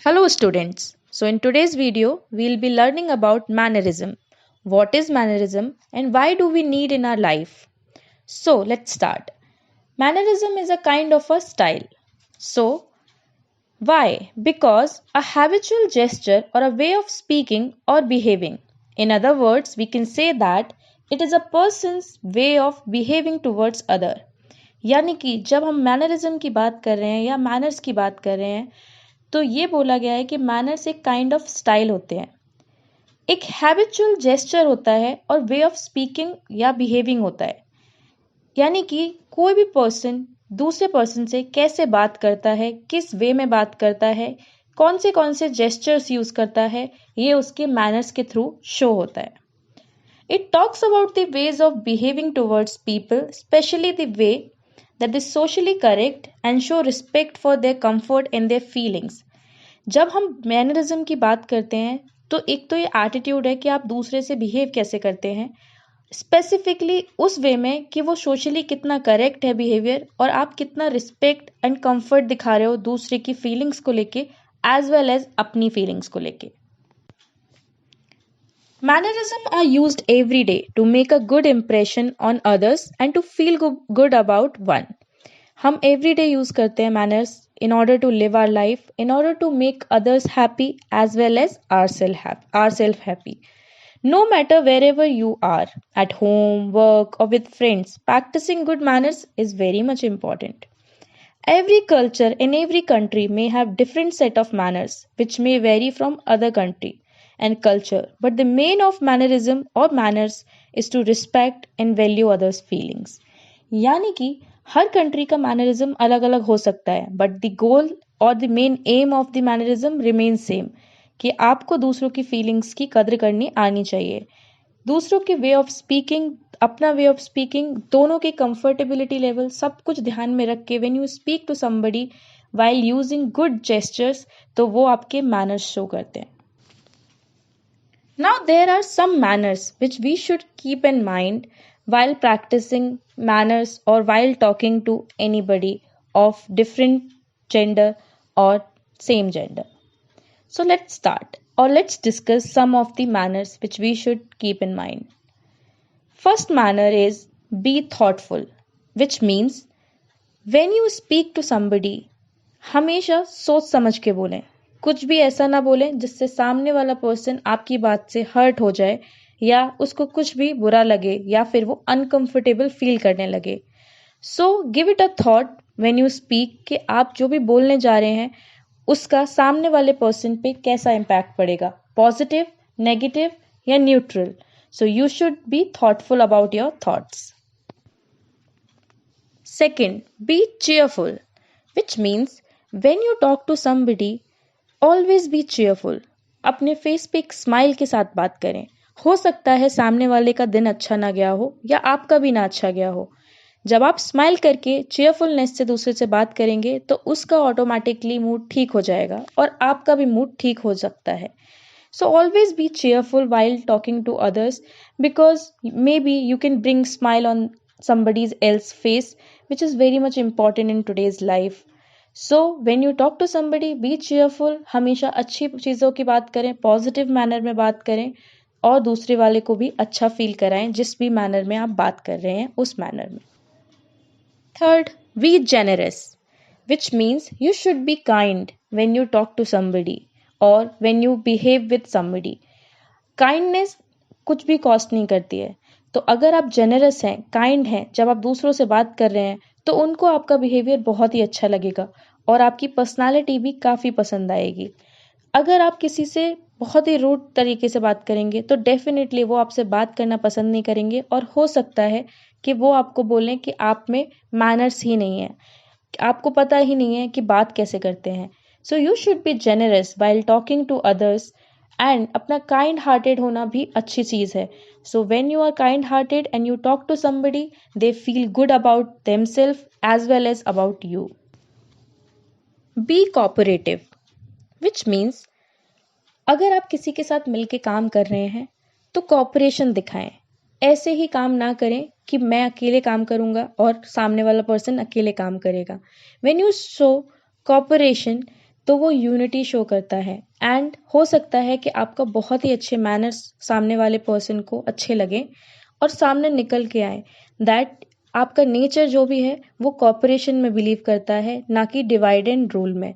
Hello students. So in today's video, we'll be learning about mannerism. What is mannerism and why do we need in our life? So let's start. Mannerism is a kind of a style. So why? Because a habitual gesture or a way of speaking or behaving. In other words, we can say that it is a person's way of behaving towards other. यानी कि जब हम mannerism की बात कर रहे हैं या मैनर्स की बात कर रहे हैं तो ये बोला गया है कि मैनर्स एक काइंड ऑफ स्टाइल होते हैं, एक हैबिचुअल जेस्चर होता है और वे ऑफ स्पीकिंग या बिहेविंग होता है। यानी कि कोई भी पर्सन दूसरे पर्सन से कैसे बात करता है, किस वे में बात करता है, कौन से जेस्चर्स यूज करता है, ये उसके मैनर्स के थ्रू शो होता है। It talks about the ways of behaving towards people, specially the way that is socially correct and show respect for their comfort and their feelings। जब हम मैनरिज्म की बात करते हैं तो एक तो ये एटीट्यूड है कि आप दूसरे से बिहेव कैसे करते हैं, स्पेसिफिकली उस वे में कि वो सोशली कितना करेक्ट है बिहेवियर और आप कितना रिस्पेक्ट एंड कंफर्ट दिखा रहे हो दूसरे की फीलिंग्स को लेके एज वेल एज अपनी फीलिंग्स को लेके। Mannerisms are used every day to make a good impression on others and to feel good about one। हम एवरी डे यूज करते हैं manners in order to live our life, in order to make others happy as well as our self happy. No matter wherever you are, at home, work, or with friends, practicing good manners is very much important। Every culture in every country may have different set of manners which may vary from other country and culture, but the main of mannerism or manners is to respect and value others feelings। यानी कि हर country का mannerism अलग अलग हो सकता है but the goal और the main M of the mannerism remain same, कि आपको दूसरों की फीलिंग्स की कद्र करनी आनी चाहिए, दूसरों के वे ऑफ स्पीकिंग, अपना वे ऑफ स्पीकिंग, दोनों के कंफर्टेबिलिटी लेवल सब कुछ ध्यान में रख के when you speak to somebody while using good gestures तो वो आपके मैनर्स शो करते हैं। Now there are some manners which we should keep in mind while practicing manners or while talking to anybody of different gender or same gender। So let's start or let's discuss some of the manners which we should keep in mind। First manner is be thoughtful, which means when you speak to somebody हमेशा सोच समझ के बोलें, कुछ भी ऐसा ना बोलें जिससे सामने वाला पर्सन आपकी बात से हर्ट हो जाए या उसको कुछ भी बुरा लगे या फिर वो अनकंफर्टेबल फील करने लगे। So give it a thought when you speak कि आप जो भी बोलने जा रहे हैं उसका सामने वाले पर्सन पे कैसा इम्पैक्ट पड़ेगा, पॉजिटिव, नेगेटिव या neutral. So you should be thoughtful about your thoughts. Second, be cheerful, which means when you talk to somebody always be cheerful. अपने फेस पे एक स्माइल के साथ बात करें। हो सकता है सामने वाले का दिन अच्छा ना गया हो या आपका भी ना अच्छा गया हो। जब आप स्माइल करके चीयरफुलनेस से दूसरे से बात करेंगे तो उसका ऑटोमेटिकली मूड ठीक हो जाएगा और आपका भी मूड ठीक हो सकता है। So always be cheerful while talking to others because maybe you can bring smile on somebody's else face, which is very much important in today's life। So when you talk to somebody be cheerful, हमेशा अच्छी चीज़ों की बात करें, positive manner में बात करें और दूसरे वाले को भी अच्छा फील कराएं जिस भी मैनर में आप बात कर रहे हैं उस मैनर में। Third, be generous, which means you should be kind when you talk to somebody और when you behave with somebody. Kindness कुछ भी कॉस्ट नहीं करती है, तो अगर आप जेनरस हैं, काइंड हैं, जब आप दूसरों से बात कर रहे हैं तो उनको आपका बिहेवियर बहुत ही अच्छा लगेगा और आपकी पर्सनालिटी भी काफ़ी पसंद आएगी। अगर आप किसी से बहुत ही रूड तरीके से बात करेंगे तो डेफिनेटली वो आपसे बात करना पसंद नहीं करेंगे और हो सकता है कि वो आपको बोलें कि आप में मैनर्स ही नहीं है, आपको पता ही नहीं है कि बात कैसे करते हैं। So you should be generous while talking to others and अपना काइंड हार्टेड होना भी अच्छी चीज़ है। So when you are kind hearted and you talk to somebody they feel good about themselves as well as about you. Be cooperative, which means अगर आप किसी के साथ मिलके काम कर रहे हैं तो कोऑपरेशन दिखाएं। ऐसे ही काम ना करें कि मैं अकेले काम करूंगा और सामने वाला पर्सन अकेले काम करेगा। व्हेन यू शो कोऑपरेशन तो वो यूनिटी शो करता है। एंड हो सकता है कि आपका बहुत ही अच्छे मैनर्स सामने वाले पर्सन को अच्छे लगे और सामने निकल के आए दैट आपका नेचर जो भी है वो कॉपरेशन में बिलीव करता है, ना कि डिवाइड एंड रूल में,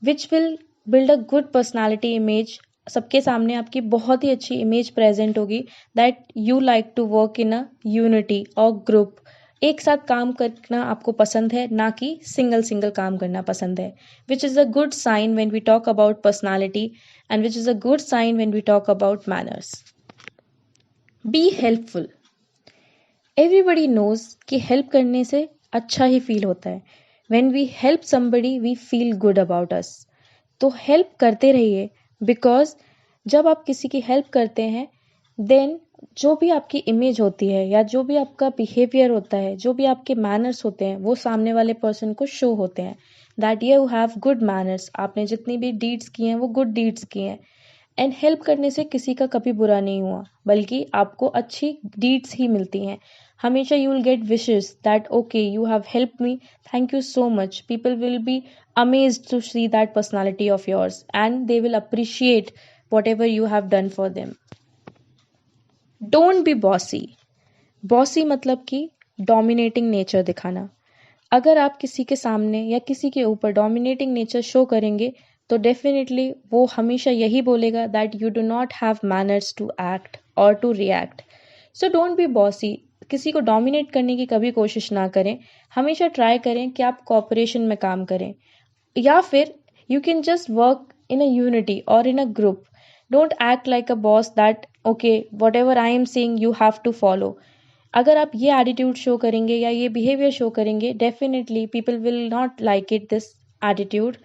which will build a good personality image. सबके सामने आपकी बहुत ही अच्छी इमेज प्रेजेंट होगी that you like to work in a unity और ग्रुप। एक साथ काम करना आपको पसंद है, ना कि सिंगल सिंगल काम करना पसंद है, which is a good sign when we talk about personality and which is a good sign when we talk about manners. Be helpful. Everybody knows कि हेल्प करने से अच्छा ही फील होता है। When we help somebody we feel good about us. तो help करते रहिए, बिकॉज जब आप किसी की हेल्प करते हैं देन जो भी आपकी इमेज होती है या जो भी आपका बिहेवियर होता है, जो भी आपके मैनर्स होते हैं, वो सामने वाले पर्सन को शो होते हैं that you have good manners. आपने जितनी भी डीड्स की हैं वो गुड डीड्स की हैं। एंड हेल्प करने से किसी का कभी बुरा नहीं हुआ, बल्कि आपको अच्छी डीड्स ही मिलती हैं। हमेशा you will get wishes that okay you have help me, thank you so much. People will be amazed to see that personality of yours and they will appreciate whatever you have done for them. Don't be bossy. Bossy मतलब कि dominating nature दिखाना। अगर आप किसी के सामने या किसी के ऊपर dominating nature शो करेंगे तो डेफिनेटली वो हमेशा यही बोलेगा that you do not have manners to act or to react. So don't be bossy. किसी को डोमिनेट करने की कभी कोशिश ना करें। हमेशा ट्राई करें कि आप कॉपरेशन में काम करें, या फिर you can just work in a unity और in a group. Don't act like a boss that okay whatever I am saying you have to follow. अगर आप ये एटीट्यूड शो करेंगे या ये बिहेवियर शो करेंगे, definitely people will not like it this attitude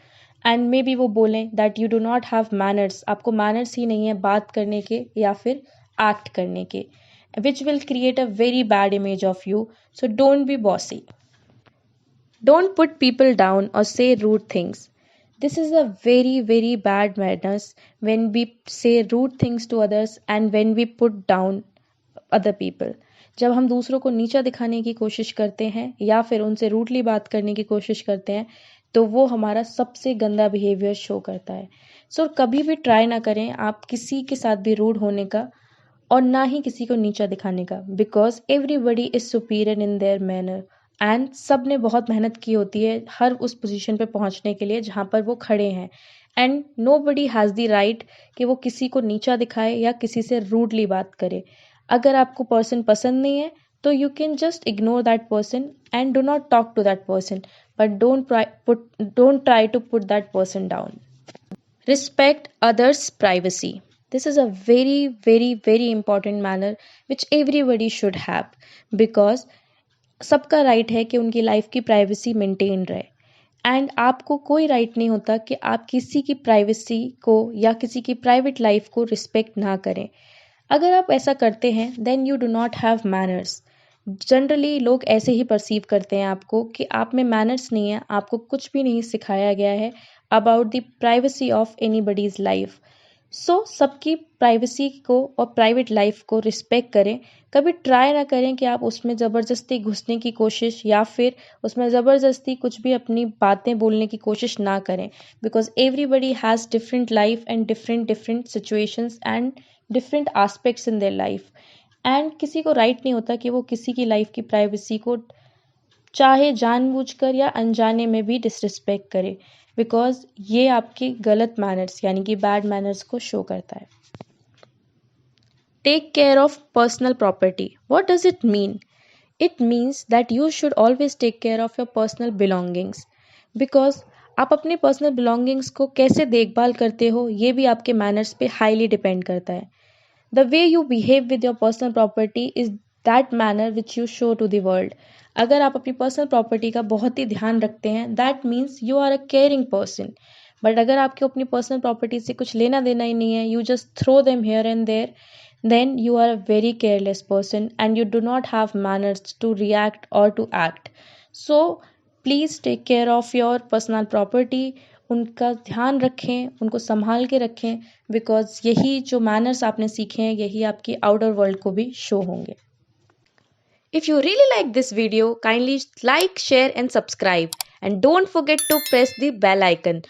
and maybe वो बोलें that you do not have manners. आपको मैनर्स ही नहीं है बात करने के या फिर एक्ट करने के, which will create a very bad image of you. So don't be bossy. Don't put people down or say rude things. This is a very, very bad manners when we say rude things to others and when we put down other people. जब हम दूसरों को नीचा दिखाने की कोशिश करते हैं या फिर उनसे रूडली बात करने की कोशिश करते हैं, तो वो हमारा सबसे गंदा बिहेवियर शो करता है। सो कभी भी ट्राई ना करें आप किसी के साथ भी रूड होने का और ना ही किसी को नीचा दिखाने का, because everybody is superior in their manner and सब ने बहुत मेहनत की होती है हर उस पोजीशन पे पहुंचने के लिए जहां पर वो खड़े हैं। And nobody has the right कि वो किसी को नीचा दिखाए या किसी से रूडली बात करे। अगर आपको पर्सन पसंद नहीं है तो you can just ignore that person and do not talk to that person, but don't try to put that person down. Respect others' privacy. This is a very, very, very important manner which everybody should have, because सबका right है कि उनकी life की privacy maintain रहे and आपको कोई right नहीं होता कि आप किसी की प्राइवेसी को या किसी की प्राइवेट लाइफ को रिस्पेक्ट ना करें। अगर आप ऐसा करते हैं then you do not have manners. Generally लोग ऐसे ही परसीव करते हैं आपको कि आप में मैनर्स नहीं है, आपको कुछ भी नहीं सिखाया गया है about the privacy of anybody's life. So सबकी प्राइवेसी को और प्राइवेट लाइफ को रिस्पेक्ट करें। कभी ट्राई ना करें कि आप उसमें ज़बरदस्ती घुसने की कोशिश या फिर उसमें ज़बरदस्ती कुछ भी अपनी बातें बोलने की कोशिश ना करें, because everybody has different life and different different situations and different aspects in their life. And किसी को राइट नहीं होता कि वो किसी की लाइफ की प्राइवेसी को चाहे जानबूझकर या अनजाने में भी डिसरिस्पेक्ट करे, बिकॉज ये आपकी गलत मैनर्स यानी कि बैड मैनर्स को शो करता है. Take care of personal property. What does it mean? It means that you should always take care of your personal belongings, because आप अपने पर्सनल बिलोंगिंग्स को कैसे देखभाल करते हो ये भी आपके मैनर्स पे हाईली डिपेंड करता है. The way you behave with your personal property is that manner which you show to the world. अगर आप अपनी पर्सनल प्रॉपर्टी का बहुत ही ध्यान रखते हैं that means you are a caring person. But अगर आपको अपनी पर्सनल प्रॉपर्टी से कुछ लेना देना ही नहीं है, you just throw them here and there, then you are a very careless person and you do not have manners to react or to act. So please take care of your personal property. उनका ध्यान रखें, उनको संभाल के रखें, because यही जो manners आपने सीखे हैं यही आपकी आउटर वर्ल्ड को भी शो होंगे. If you really like this video, kindly like, share and subscribe, and don't forget to press the bell icon